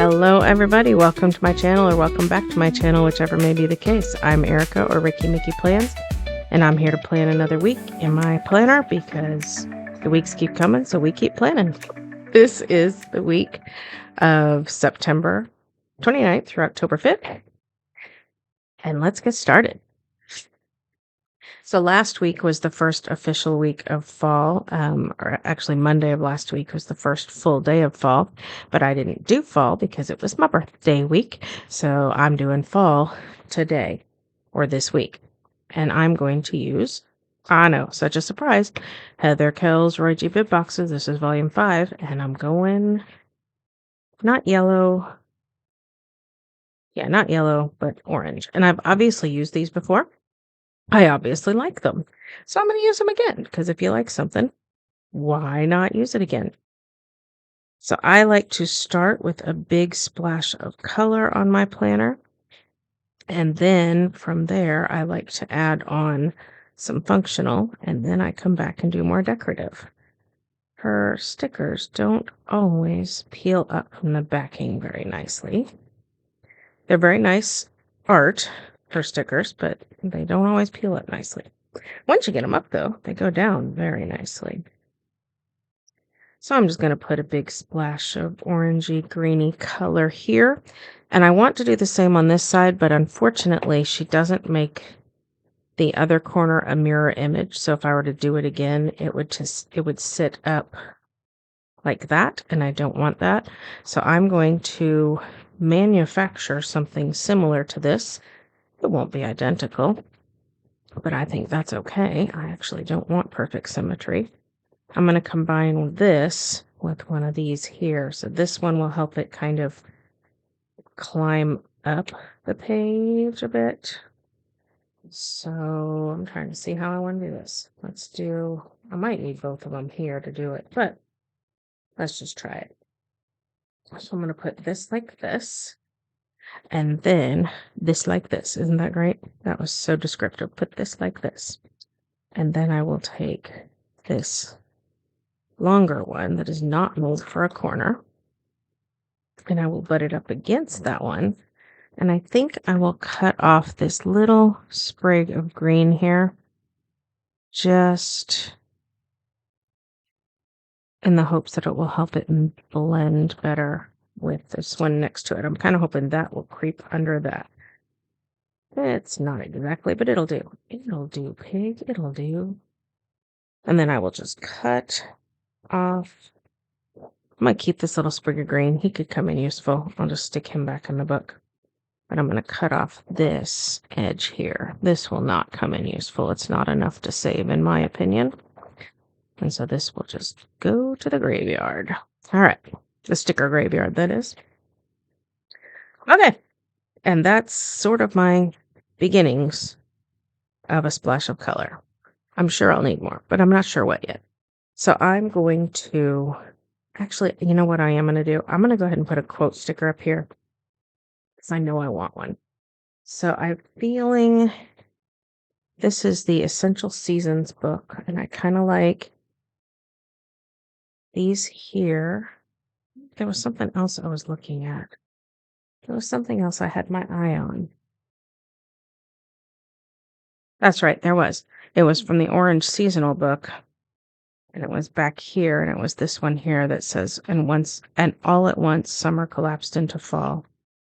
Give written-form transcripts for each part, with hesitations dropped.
Hello everybody, welcome to my channel or welcome back to my channel, whichever may be the case. I'm Erica or Ricky Mickey Plans, and I'm here to plan another week in my planner because the weeks keep coming, so we keep planning. This is the week of September 29th through October 5th, and let's get started. So last week was the first official week of fall, or actually Monday of last week was the first full day of fall, but I didn't do fall because it was my birthday week. So I'm doing fall today or this week. And I'm going to use, I know, such a surprise, Heather Kell's Roy G. Bib boxes. This is volume 5, and I'm going not yellow. Yeah, not yellow, but orange. And I've obviously used these before. I obviously like them. So I'm going to use them again because if you like something, why not use it again? So I like to start with a big splash of color on my planner. And then from there, I like to add on some functional, and then I come back and do more decorative. Her stickers don't always peel up from the backing very nicely. They're very nice art for stickers, but they don't always peel up nicely. Once you get them up, though, they go down very nicely. So I'm just going to put a big splash of orangey, greeny color here. And I want to do the same on this side, but unfortunately, she doesn't make the other corner a mirror image. So if I were to do it again, it would sit up like that, and I don't want that. So I'm going to manufacture something similar to this. It won't be identical, but I think that's okay. I actually don't want perfect symmetry. I'm going to combine this with one of these here. So this one will help it kind of climb up the page a bit. So I'm trying to see how I want to do this. I might need both of them here to do it, but let's just try it. So I'm going to put this like this, and then this like this. Isn't that great? That was so descriptive. Put this like this. And then I will take this longer one that is not mold for a corner, and I will butt it up against that one. And I think I will cut off this little sprig of green here, just in the hopes that it will help it blend better with this one next to it. I'm kind of hoping that will creep under that. It's not exactly, but it'll do. It'll do, pig. It'll do. And then I will just cut off. I might keep this little sprig of green. He could come in useful. I'll just stick him back in the book. But I'm going to cut off this edge here. This will not come in useful. It's not enough to save, in my opinion. And so this will just go to the graveyard. All right. The sticker graveyard, that is. Okay. And that's sort of my beginnings of a splash of color. I'm sure I'll need more, but I'm not sure what yet. So I'm going to... Actually, you know what I am going to do? I'm going to go ahead and put a quote sticker up here, because I know I want one. So I'm feeling this is the Essential Seasons book, and I kind of like these here. There was something else I was looking at. There was something else I had my eye on. That's right, there was. It was from the Orange Seasonal book, and it was back here, and it was this one here that says, and all at once, summer collapsed into fall.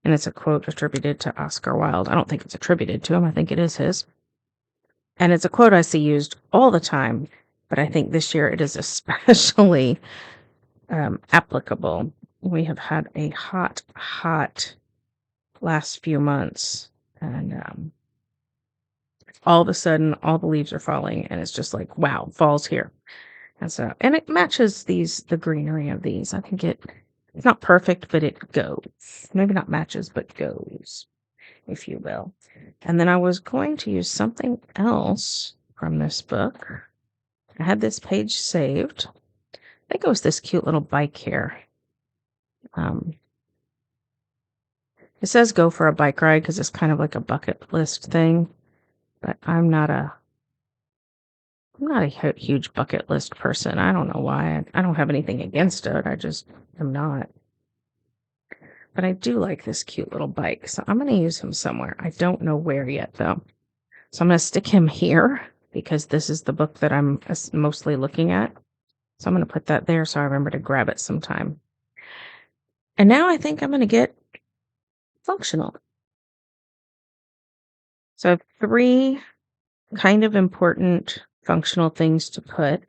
And it's a quote attributed to Oscar Wilde. I don't think it's attributed to him. I think it is his. And it's a quote I see used all the time, but I think this year it is especially applicable. We have had a hot last few months, and all of a sudden, all the leaves are falling, and it's just like, wow, fall's here. And it matches the greenery of these. I think it's not perfect, but it goes. Maybe not matches, but goes, if you will. And then I was going to use something else from this book. I had this page saved. I think it was this cute little bike here. It says go for a bike ride because it's kind of like a bucket list thing, but I'm not a huge bucket list person. I don't know why. I don't have anything against it. I just am not. but I do like this cute little bike. So I'm going to use him somewhere. I don't know where yet, though. So I'm going to stick him here because this is the book that I'm mostly looking at. So I'm going to put that there so I remember to grab it sometime. And now I think I'm going to get functional. So I have 3 kind of important functional things to put.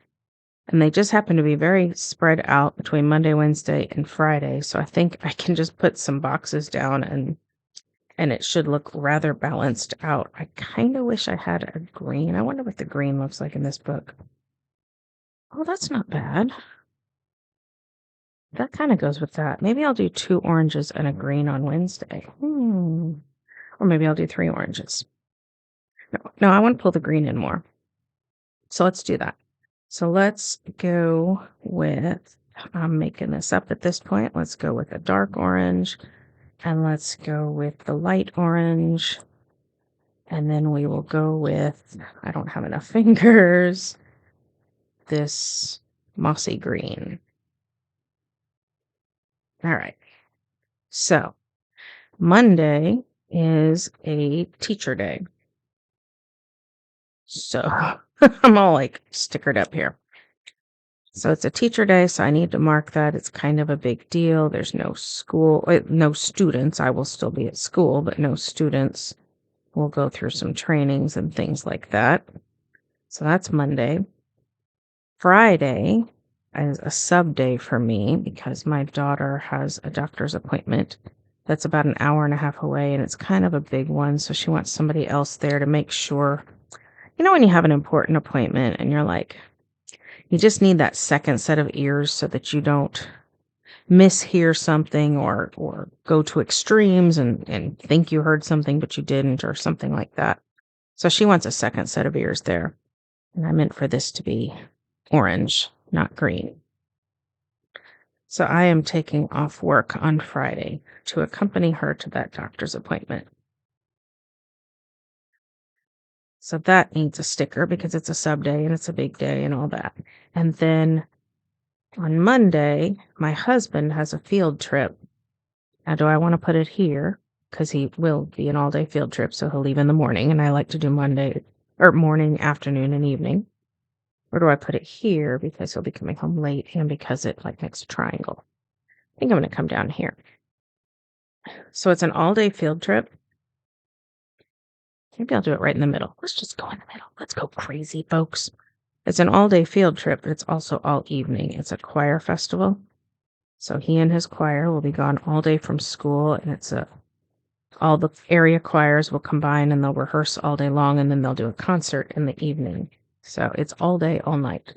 And they just happen to be very spread out between Monday, Wednesday, and Friday. So I think I can just put some boxes down and it should look rather balanced out. I kind of wish I had a green. I wonder what the green looks like in this book. Oh, that's not bad. That kind of goes with that. Maybe I'll do 2 oranges and a green on Wednesday. Or maybe I'll do 3 oranges. No, I want to pull the green in more. So let's do that. So let's go with, I'm making this up at this point. Let's go with a dark orange and let's go with the light orange. And then we will go with, I don't have enough fingers, this mossy green. All right. So Monday is a teacher day. So I'm all like stickered up here. So it's a teacher day, so I need to mark that. It's kind of a big deal. There's no school, no students. I will still be at school, but no students. We'll go through some trainings and things like that. So that's Monday. Friday is a sub day for me because my daughter has a doctor's appointment that's about an hour and a half away, and it's kind of a big one. So she wants somebody else there to make sure, when you have an important appointment and you're like, you just need that second set of ears so that you don't mishear something or go to extremes and think you heard something but you didn't or something like that. So she wants a second set of ears there. And I meant for this to be orange, not green. So I am taking off work on Friday to accompany her to that doctor's appointment. So that needs a sticker because it's a sub day and it's a big day and all that. And then on Monday, my husband has a field trip. Now, do I want to put it here? Because he will be an all-day field trip, so he'll leave in the morning, and I like to do Monday, or morning, afternoon, and evening. Or do I put it here because he'll be coming home late and because it makes a triangle? I think I'm going to come down here. So it's an all-day field trip. Maybe I'll do it right in the middle. Let's just go in the middle. Let's go crazy, folks. It's an all-day field trip, but it's also all evening. It's a choir festival. So he and his choir will be gone all day from school, and all the area choirs will combine and they'll rehearse all day long, and then they'll do a concert in the evening. So it's all day, all night.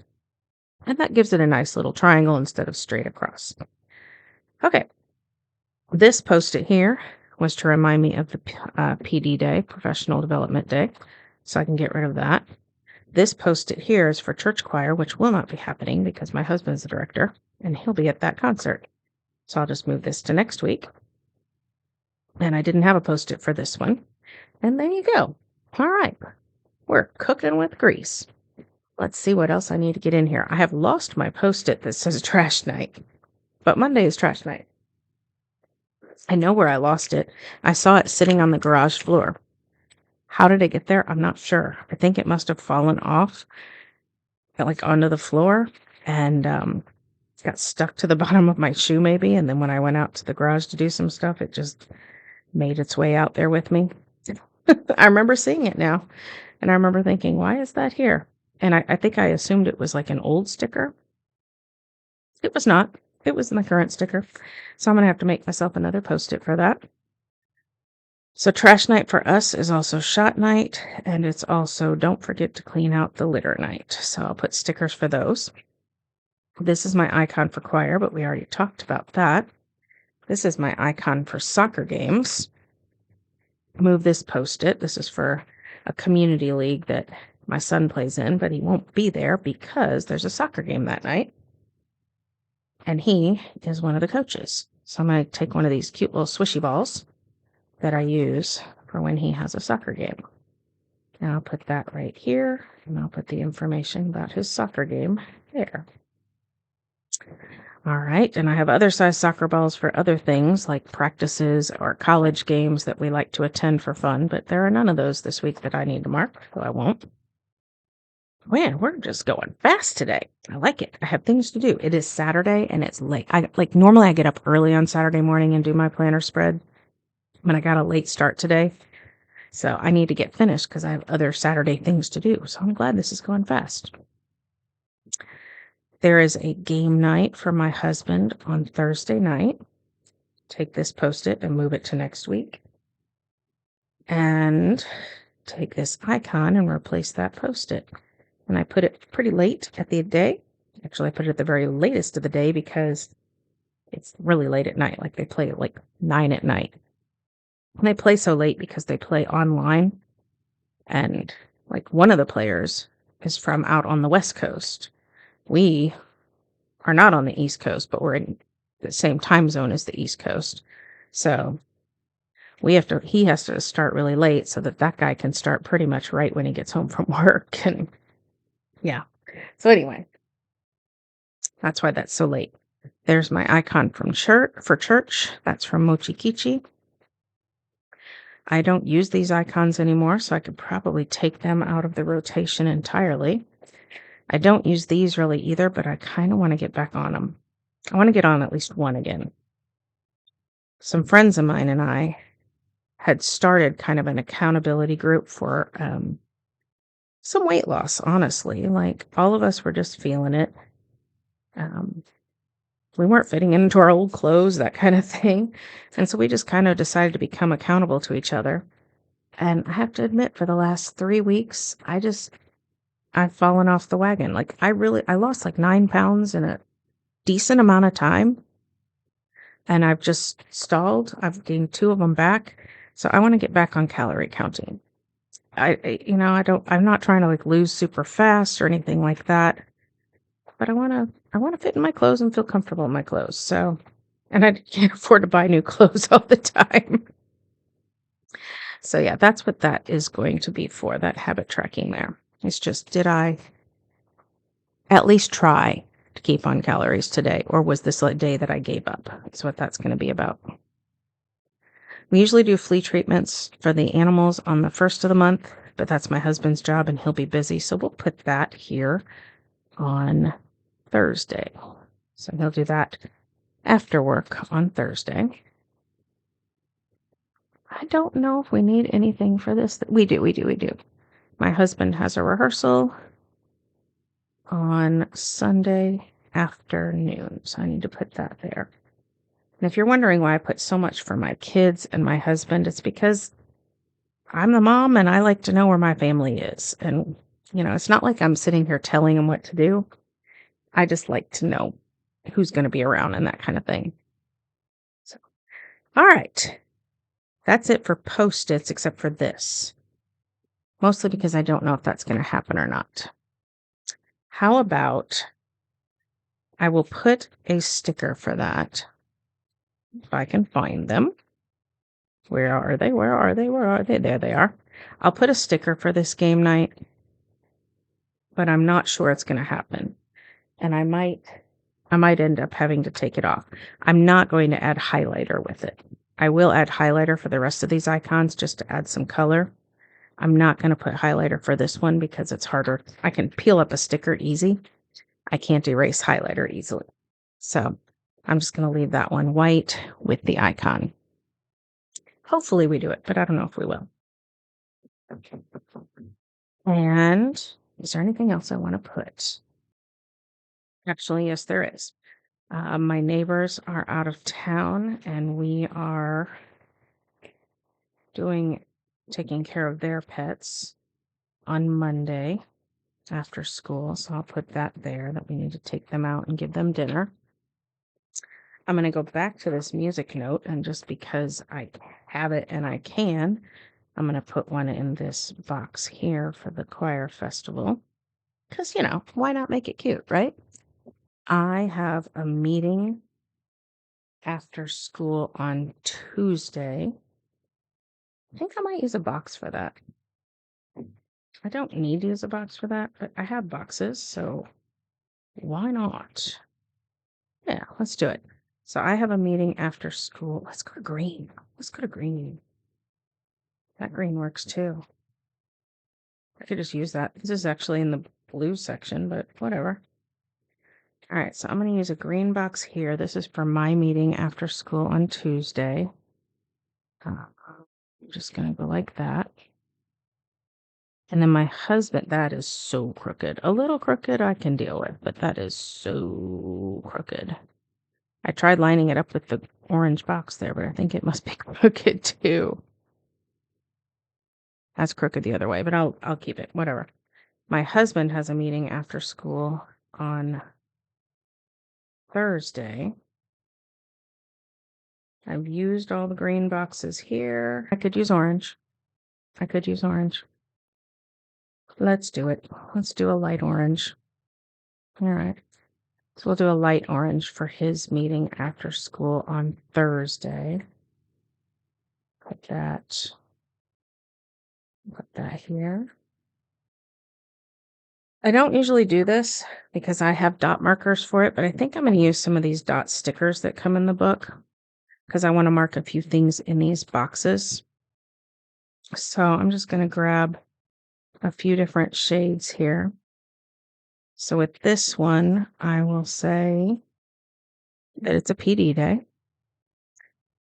And that gives it a nice little triangle instead of straight across. Okay. This Post-it here was to remind me of the PD day, Professional Development Day, so I can get rid of that. This Post-it here is for church choir, which will not be happening because my husband's the director, and he'll be at that concert. So I'll just move this to next week. And I didn't have a Post-it for this one. And there you go. All right. We're cooking with grease. Let's see what else I need to get in here. I have lost my Post-it that says trash night, but Monday is trash night. I know where I lost it. I saw it sitting on the garage floor. How did it get there? I'm not sure. I think it must have fallen off, onto the floor, and got stuck to the bottom of my shoe maybe. And then when I went out to the garage to do some stuff, it just made its way out there with me. I remember seeing it now, and I remember thinking, why is that here? And I think I assumed it was like an old sticker. It was not. It was my current sticker. So I'm going to have to make myself another Post-it for that. So trash night for us is also shot night, and it's also don't forget to clean out the litter night. So I'll put stickers for those. This is my icon for choir, but we already talked about that. This is my icon for soccer games. Move this Post-it. This is for a community league that my son plays in, but he won't be there because there's a soccer game that night. And he is one of the coaches. So I'm going to take one of these cute little swishy balls that I use for when he has a soccer game. And I'll put that right here, and I'll put the information about his soccer game there. All right. And I have other size soccer balls for other things like practices or college games that we like to attend for fun, but there are none of those this week that I need to mark, so I won't. Man, we're just going fast today. I like it. I have things to do. It is Saturday and it's late. I like normally I get up early on Saturday morning and do my planner spread, but I got a late start today. So I need to get finished because I have other Saturday things to do. So I'm glad this is going fast. There is a game night for my husband on Thursday night. Take this post-it and move it to next week. And take this icon and replace that post-it. And I put it pretty late at the day. Actually, I put it at the very latest of the day because it's really late at night. Like they play at like 9 at night. And they play so late because they play online. And like one of the players is from out on the West Coast. We are not on the East Coast, but we're in the same time zone as the East Coast. So he has to start really late so that guy can start pretty much right when he gets home from work. And yeah. So anyway, that's why that's so late. There's my icon from church. That's from Mochi Kichi. I don't use these icons anymore, so I could probably take them out of the rotation entirely. I don't use these really either, but I kind of want to get back on them. I want to get on at least one again. Some friends of mine and I had started kind of an accountability group for some weight loss, honestly. Like all of us were just feeling it. We weren't fitting into our old clothes, that kind of thing. And so we just kind of decided to become accountable to each other. And I have to admit, for the last 3 weeks, I've fallen off the wagon. Like I lost like 9 pounds in a decent amount of time. And I've just stalled. I've gained 2 of them back. So I want to get back on calorie counting. I'm not trying to like lose super fast or anything like that. But I want to fit in my clothes and feel comfortable in my clothes. So, and I can't afford to buy new clothes all the time. So yeah, that's what that is going to be for, that habit tracking there. It's just, did I at least try to keep on calories today? Or was this a day that I gave up? That's what that's going to be about. We usually do flea treatments for the animals on the 1st of the month, but that's my husband's job and he'll be busy. So we'll put that here on Thursday. So he'll do that after work on Thursday. I don't know if we need anything for this. We do. My husband has a rehearsal on Sunday afternoon, so I need to put that there. And if you're wondering why I put so much for my kids and my husband, it's because I'm the mom and I like to know where my family is. And, it's not like I'm sitting here telling them what to do. I just like to know who's going to be around and that kind of thing. So, all right. That's it for Post-its, except for this. Mostly because I don't know if that's going to happen or not. How about I will put a sticker for that. If I can find them. Where are they? There they are. I'll put a sticker for this game night, but I'm not sure it's going to happen. And I might end up having to take it off. I'm not going to add highlighter with it. I will add highlighter for the rest of these icons just to add some color. I'm not going to put highlighter for this one because it's harder. I can peel up a sticker easy. I can't erase highlighter easily. So I'm just going to leave that one white with the icon. Hopefully we do it, but I don't know if we will. And is there anything else I want to put? Actually, yes, there is. My neighbors are out of town and we are taking care of their pets on Monday after school. So I'll put that there, that we need to take them out and give them dinner. I'm going to go back to this music note, and just because I have it and I can, I'm going to put one in this box here for the choir festival. Because, why not make it cute, right? I have a meeting after school on Tuesday. I think I might use a box for that. I don't need to use a box for that, but I have boxes, so why not? Yeah, let's do it. So I have a meeting after school. Let's go to green. Let's go to green. That green works too. I could just use that. This is actually in the blue section, but whatever. All right, so I'm going to use a green box here. This is for my meeting after school on Tuesday. I'm just going to go like that. And then my husband, that is so crooked. A little crooked I can deal with, but that is so crooked. I tried lining it up with the orange box there, but I think it must be crooked too. That's crooked the other way, but I'll keep it, whatever. My husband has a meeting after school on Thursday. I've used all the green boxes here. I could use orange. Let's do it. Let's do a light orange. All right. So we'll do a light orange for his meeting after school on Thursday. Put that here. I don't usually do this because I have dot markers for it, but I think I'm going to use some of these dot stickers that come in the book because I want to mark a few things in these boxes. So I'm just going to grab a few different shades here. So with this one, I will say that it's a PD day.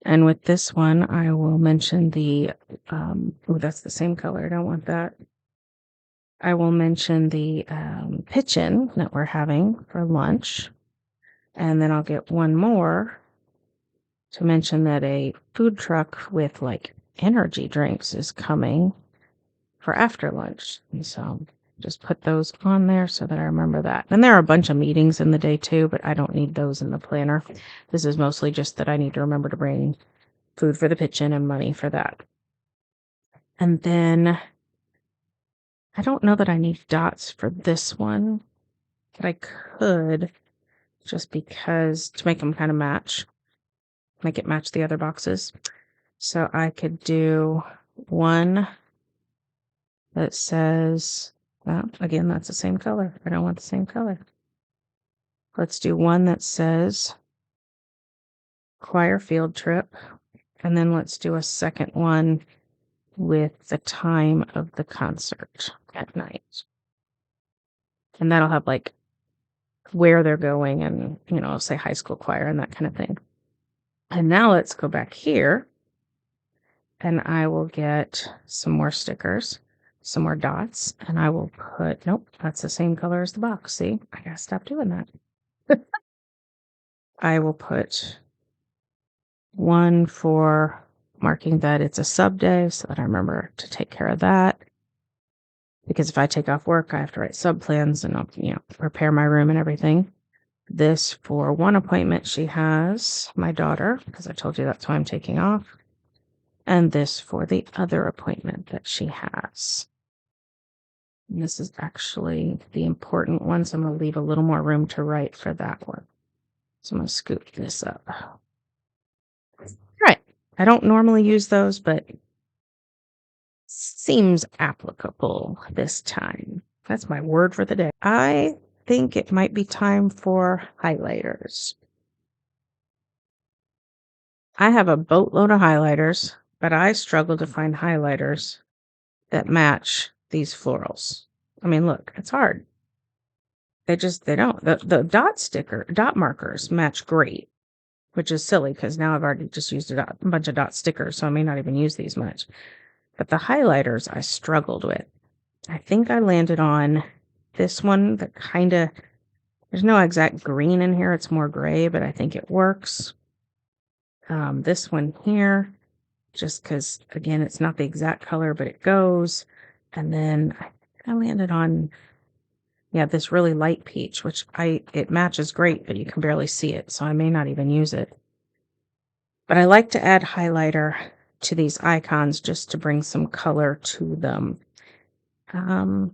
And with this one, I will mention the, oh, that's the same color. I don't want that. I will mention the pitch-in that we're having for lunch. And then I'll get one more to mention that a food truck with like energy drinks is coming for after lunch. And so just put those on there so that I remember that. And there are a bunch of meetings in the day too, but I don't need those in the planner. This is mostly just that I need to remember to bring food for the pitch-in and money for that. And then I don't know that I need dots for this one, but I could just because to make them kind of make it match the other boxes. So I could do one that says, well, again, that's the same color. I don't want the same color. Let's do one that says choir field trip. And then let's do a second one with the time of the concert at night. And that'll have like where they're going and, say high school choir and that kind of thing. And now let's go back here and I will get some more stickers, some more dots, and I will put, nope, that's the same color as the box. See, I gotta stop doing that. I will put one for marking that it's a sub day so that I remember to take care of that. Because if I take off work, I have to write sub plans and I'll, prepare my room and everything. This for one appointment she has, my daughter, because I told you that's why I'm taking off. And this for the other appointment that she has. And this is actually the important one, so I'm going to leave a little more room to write for that one. So I'm going to scoop this up. Right. I don't normally use those, but seems applicable this time. That's my word for the day. I think it might be time for highlighters. I have a boatload of highlighters, but I struggle to find highlighters that match these florals. I mean, look, it's hard. They don't. The dot markers match great, which is silly because now I've already just used a bunch of dot stickers, so I may not even use these much. But the highlighters I struggled with. I think I landed on this one that there's no exact green in here. It's more gray, but I think it works. This one here, just because, again, it's not the exact color, but it goes. And then I landed on, this really light peach, which it matches great, but you can barely see it, so I may not even use it. But I like to add highlighter to these icons just to bring some color to them. I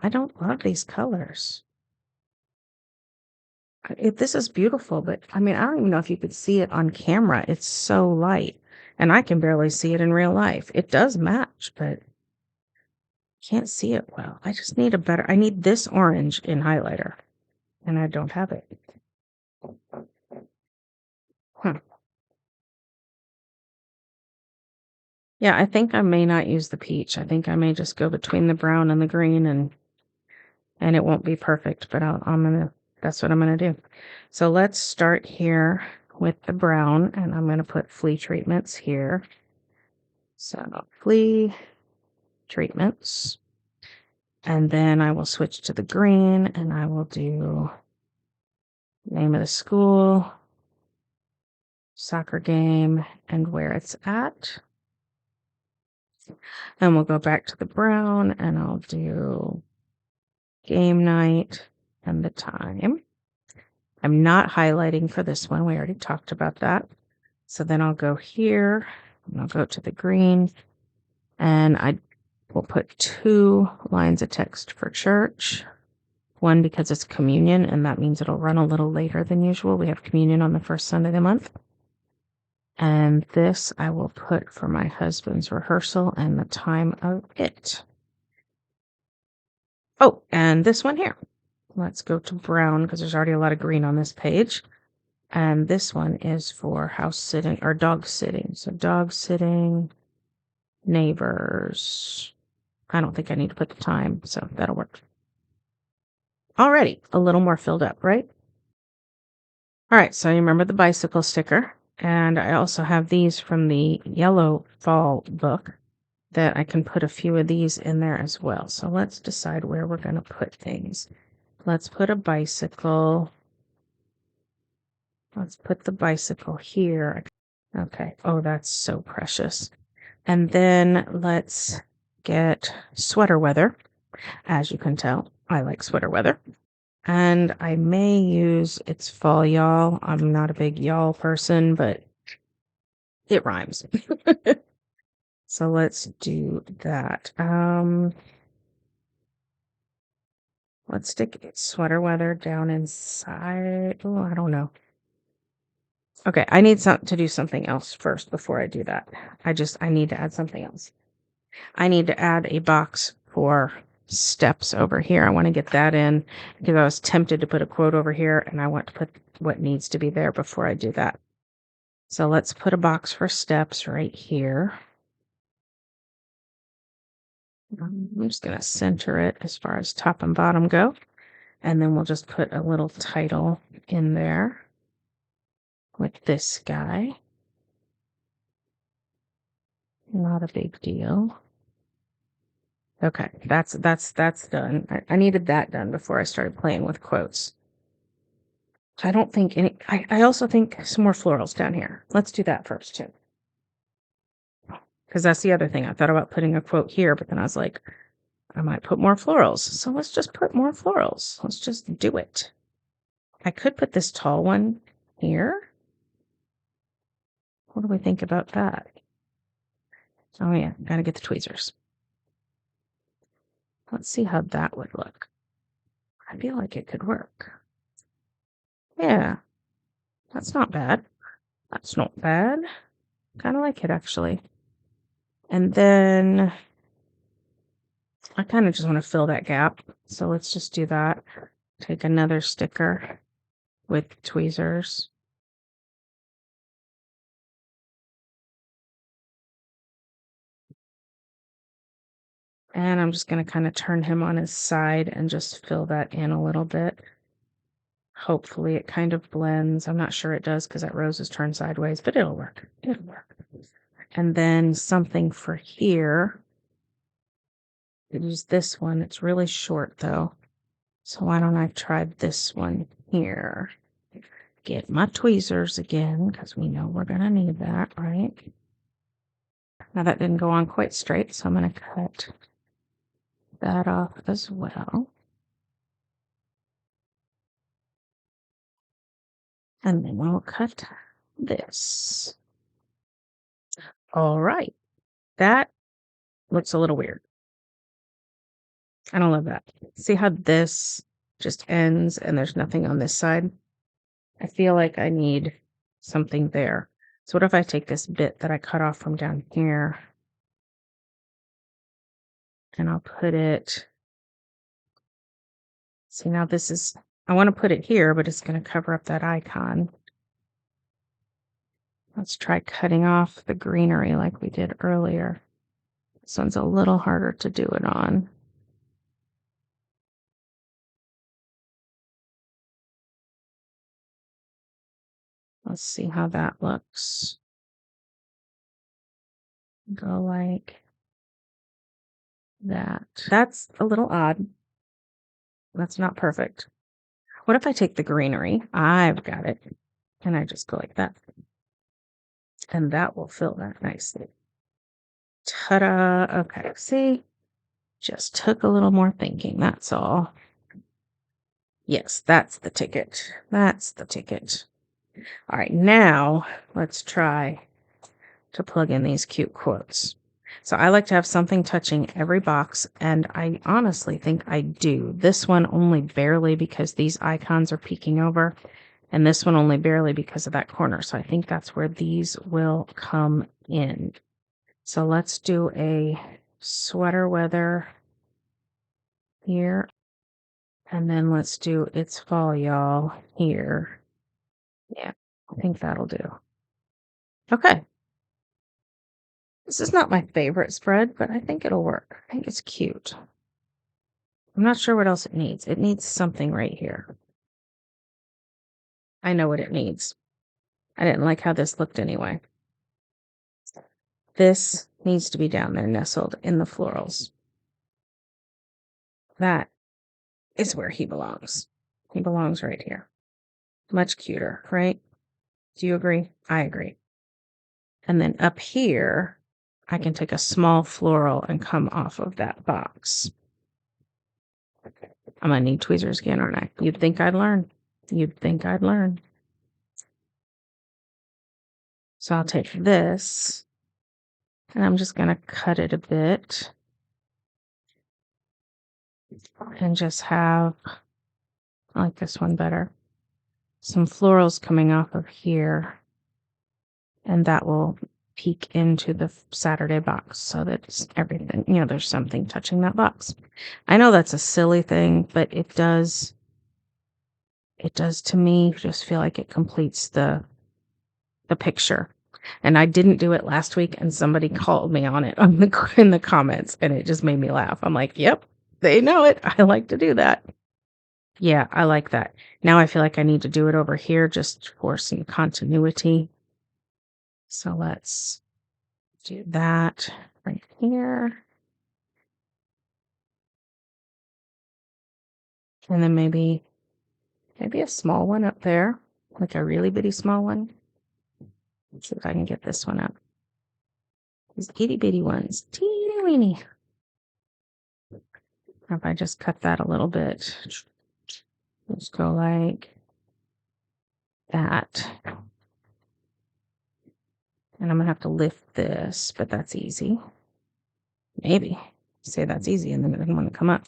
don't love these colors. This is beautiful, but I mean, I don't even know if you could see it on camera. It's so light, and I can barely see it in real life. It does match, but can't see it well. I just need I need this orange in highlighter, and I don't have it. Hmm. Yeah, I think I may not use the peach. I think I may just go between the brown and the green, and it won't be perfect, but that's what I'm gonna do. So let's start here with the brown, and I'm gonna put flea treatments here. So flea treatments, and then I will switch to the green, and I will do name of the school, soccer game, and where it's at. And we'll go back to the brown, and I'll do game night and the time. I'm not highlighting for this one. We already talked about that. So then I'll go here, and I'll go to the green, and I will put 2 lines of text for church. One, because it's communion, and that means it'll run a little later than usual. We have communion on the first Sunday of the month. And this I will put for my husband's rehearsal and the time of it. Oh, and this one here. Let's go to brown because there's already a lot of green on this page. And this one is for house sitting or dog sitting. So dog sitting, neighbors. I don't think I need to put the time, so that'll work. Alrighty, a little more filled up, right? All right, so you remember the bicycle sticker. And I also have these from the yellow fall book that I can put a few of these in there as well. So let's decide where we're going to put things. Let's put a bicycle. Let's put the bicycle here. Okay. Oh, that's so precious. And then let's get sweater weather. As you can tell, I like sweater weather. And I may use it's fall y'all. I'm not a big y'all person, but it rhymes. So let's do that. Let's stick sweater weather down inside. Oh, I don't know. Okay, I need to do something else first before I do that. I need to add something else. I need to add a box for steps over here. I want to get that in because I was tempted to put a quote over here, and I want to put what needs to be there before I do that. So let's put a box for steps right here. I'm just going to center it as far as top and bottom go. And then we'll just put a little title in there with this guy. Not a big deal. Okay, that's done. I needed that done before I started playing with quotes. I don't think I also think some more florals down here. Let's do that first too. Because that's the other thing. I thought about putting a quote here, but then I was like, I might put more florals. So let's just put more florals. Let's just do it. I could put this tall one here. What do we think about that? Oh yeah, gotta get the tweezers. Let's see how that would look. I feel like it could work. Yeah, that's not bad. That's not bad. Kind of like it actually. And then I kind of just want to fill that gap. So let's just do that. Take another sticker with tweezers. And I'm just going to kind of turn him on his side and just fill that in a little bit. Hopefully it kind of blends. I'm not sure it does because that rose is turned sideways, but it'll work. It'll work. And then something for here. Use this one. It's really short though. So why don't I try this one here? Get my tweezers again because we know we're going to need that, right? Now that didn't go on quite straight, so I'm going to cut that off as well. And then we'll cut this. All right. That looks a little weird. I don't love that. See how this just ends and there's nothing on this side? I feel like I need something there. So what if I take this bit that I cut off from down here and I'll put it. See, now this is I want to put it here, but it's going to cover up that icon. Let's try cutting off the greenery like we did earlier. This one's a little harder to do it on. Let's see how that looks. Go like that. That's a little odd. That's not perfect. What if I take the greenery? I've got it. And I just go like that. And that will fill that nicely. Ta-da. Okay, see? Just took a little more thinking, that's all. Yes, that's the ticket. That's the ticket. All right, now let's try to plug in these cute quotes. So I like to have something touching every box, and I honestly think I do. This one only barely because these icons are peeking over, and this one only barely because of that corner. So I think that's where these will come in. So let's do a sweater weather here. And then let's do It's Fall, Y'all here. Yeah, I think that'll do. Okay. This is not my favorite spread, but I think it'll work. I think it's cute. I'm not sure what else it needs. It needs something right here. I know what it needs. I didn't like how this looked anyway. This needs to be down there nestled in the florals. That is where he belongs. He belongs right here. Much cuter, right? Do you agree? I agree. And then up here, I can take a small floral and come off of that box. I'm going to need tweezers again, aren't I? You'd think I'd learn. You'd think I'd learn. So I'll take this, and I'm just going to cut it a bit. And just have, I like this one better, some florals coming off of here. And that will peek into the Saturday box so that it's everything, there's something touching that box. I know that's a silly thing, but it does to me just feel like it completes the picture. And I didn't do it last week, and somebody called me on it in the comments, and it just made me laugh. I'm like, yep, they know it. I like to do that. Yeah, I like that. Now I feel like I need to do it over here just for some continuity. So let's do that right here. And then maybe a small one up there, like a really bitty small one. Let's see if I can get this one up. These itty bitty ones, teeny weeny. If I just cut that a little bit, let's go like that. And I'm gonna have to lift this, but that's easy. Maybe say that's easy, and then it doesn't want to come up.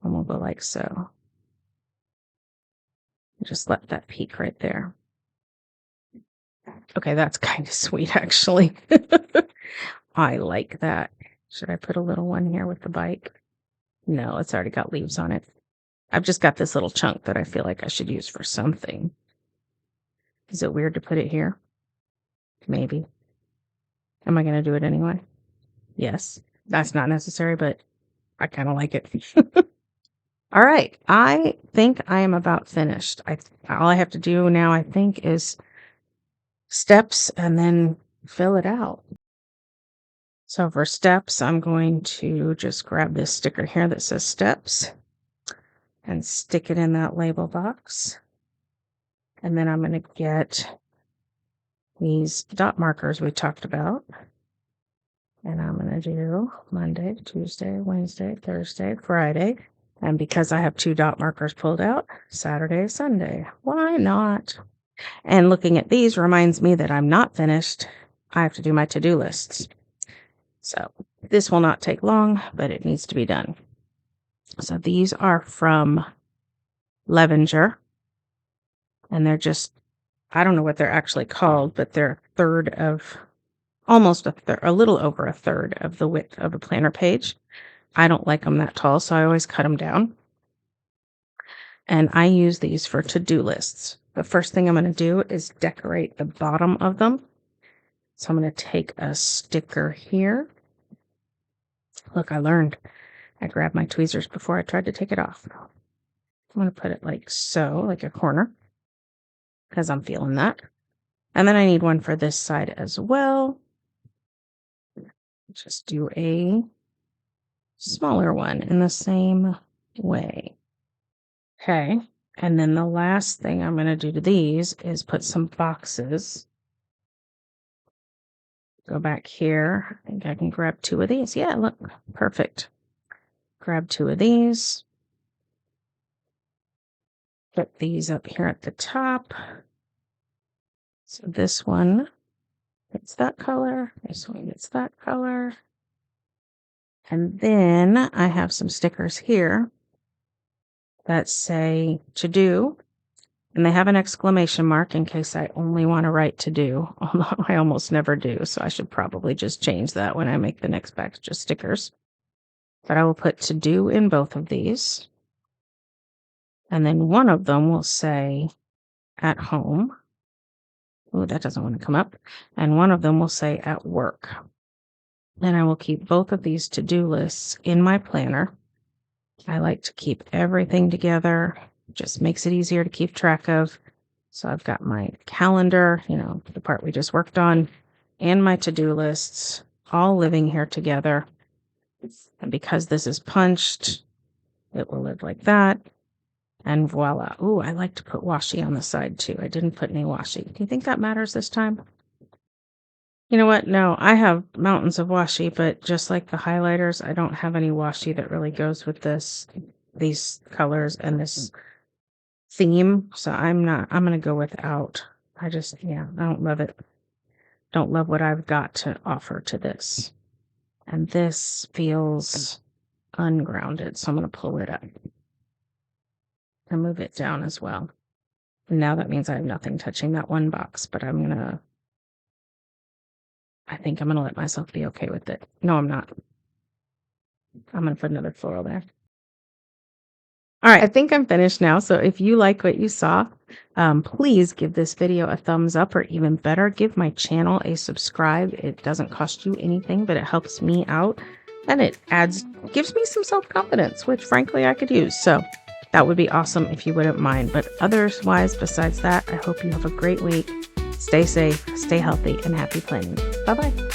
And we'll go like so. Just let that peek right there. Okay, that's kind of sweet, actually. I like that. Should I put a little one here with the bike? No, it's already got leaves on it. I've just got this little chunk that I feel like I should use for something. Is it weird to put it here? Maybe. Am I going to do it anyway? Yes. That's not necessary, but I kind of like it. All right. I think I am about finished. All I have to do now, I think, is steps and then fill it out. So for steps, I'm going to just grab this sticker here that says steps and stick it in that label box. And then I'm going to get these dot markers we talked about. And I'm going to do Monday, Tuesday, Wednesday, Thursday, Friday. And because I have 2 dot markers pulled out, Saturday, Sunday. Why not? And looking at these reminds me that I'm not finished. I have to do my to-do lists. So this will not take long, but it needs to be done. So these are from Levenger. And they're just, I don't know what they're actually called, but they're almost a little over a third of the width of a planner page. I don't like them that tall, so I always cut them down. And I use these for to-do lists. The first thing I'm going to do is decorate the bottom of them. So I'm going to take a sticker here. Look, I learned. I grabbed my tweezers before I tried to take it off. I'm going to put it like so, like a corner, because I'm feeling that. And then I need one for this side as well. Just do a smaller one in the same way. Okay. And then the last thing I'm going to do to these is put some boxes. Go back here. I think I can grab 2 of these. Yeah, look, perfect. Grab 2 of these. Put these up here at the top. So this one gets that color. This one gets that color. And then I have some stickers here that say to do. And they have an exclamation mark in case I only want to write to do, although I almost never do. So I should probably just change that when I make the next batch of stickers. But I will put to do in both of these. And then one of them will say at home. Oh, that doesn't want to come up. And one of them will say at work. And I will keep both of these to-do lists in my planner. I like to keep everything together. Just makes it easier to keep track of. So I've got my calendar, the part we just worked on, and my to-do lists all living here together. And because this is punched, it will live like that. And voila. Ooh, I like to put washi on the side too. I didn't put any washi. Do you think that matters this time? You know what? No, I have mountains of washi, but just like the highlighters, I don't have any washi that really goes with these colors and this theme. So I'm going to go without. I don't love it. Don't love what I've got to offer to this. And this feels ungrounded. So I'm going to pull it up and move it down as well. And now that means I have nothing touching that one box, but I think I'm going to let myself be okay with it. No, I'm not. I'm going to put another floral there. All right, I think I'm finished now. So if you like what you saw, please give this video a thumbs up, or even better, give my channel a subscribe. It doesn't cost you anything, but it helps me out, and it gives me some self-confidence, which frankly I could use. So that would be awesome if you wouldn't mind. But otherwise, besides that, I hope you have a great week. Stay safe, stay healthy, and happy planning. Bye-bye.